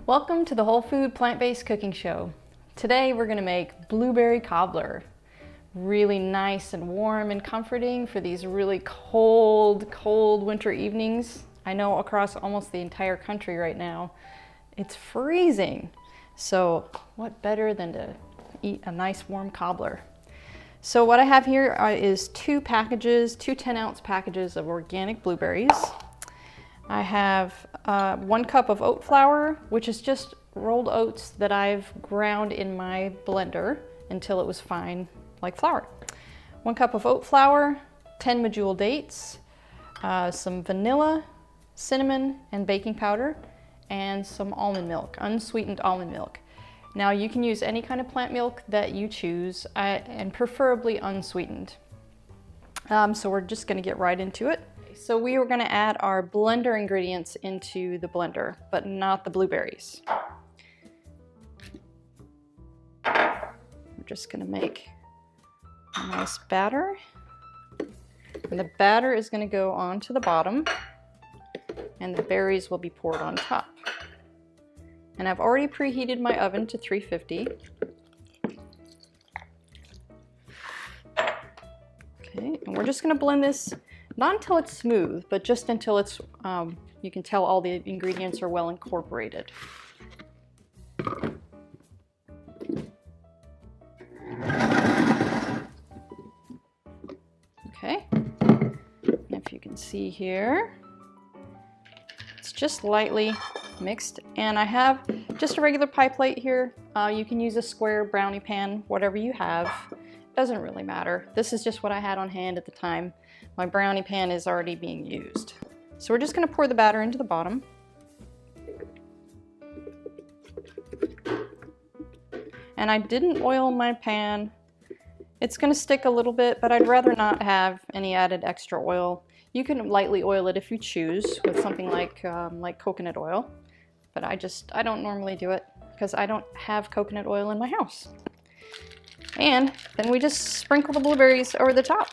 Welcome to the Whole Food Plant-Based Cooking Show. Today we're going to make blueberry cobbler. Really nice and warm and comforting for these really cold winter evenings. I know across almost the entire country right now, it's freezing. So what better than to eat a nice warm cobbler? So what I have here is two 10-ounce packages of organic blueberries. I have 1 cup of oat flour, which is just rolled oats that I've ground in my blender until it was fine, like flour. 1 cup of oat flour, 10 medjool dates, some vanilla, cinnamon, and baking powder, and some almond milk, unsweetened almond milk. Now you can use any kind of plant milk that you choose, and preferably unsweetened. So we're just gonna get right into it. So we are going to add our blender ingredients into the blender, but not the blueberries. We're just going to make a nice batter. And the batter is going to go onto the bottom, and the berries will be poured on top. And I've already preheated my oven to 350. Okay, and we're just going to blend this. Not until it's smooth, but just until it's, you can tell all the ingredients are well incorporated. Okay, and if you can see here, it's just lightly mixed. And I have just a regular pie plate here. You can use a square brownie pan, whatever you have. Doesn't really matter. This is just what I had on hand at the time. My brownie pan is already being used. So we're just going to pour the batter into the bottom. And I didn't oil my pan. It's going to stick a little bit, but I'd rather not have any added extra oil. You can lightly oil it if you choose with something like coconut oil. But I don't normally do it because I don't have coconut oil in my house. And then we just sprinkle the blueberries over the top.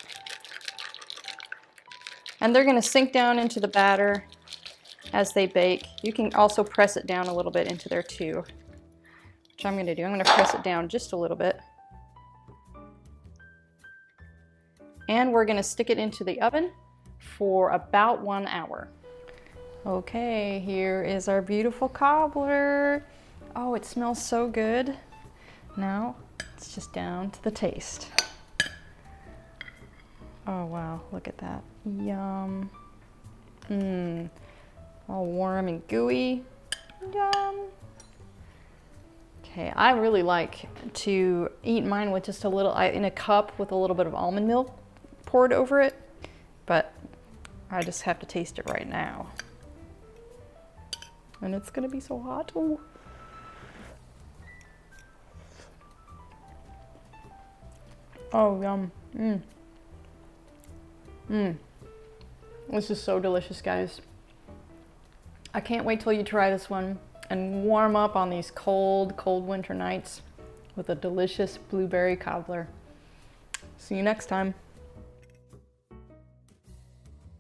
And they're going to sink down into the batter as they bake. You can also press it down a little bit into there too, which I'm going to do. I'm going to press it down just a little bit. And we're going to stick it into the oven for about 1 hour. Okay, here is our beautiful cobbler. Oh, it smells so good. Now, it's just down to the taste. Oh wow, look at that. Yum. All warm and gooey. Yum. Okay, I really like to eat mine with just a little, in a cup with a little bit of almond milk poured over it, but I just have to taste it right now. And it's gonna be so hot. Ooh. Oh, yum. This is so delicious, guys. I can't wait till you try this one and warm up on these cold winter nights with a delicious blueberry cobbler. See you next time.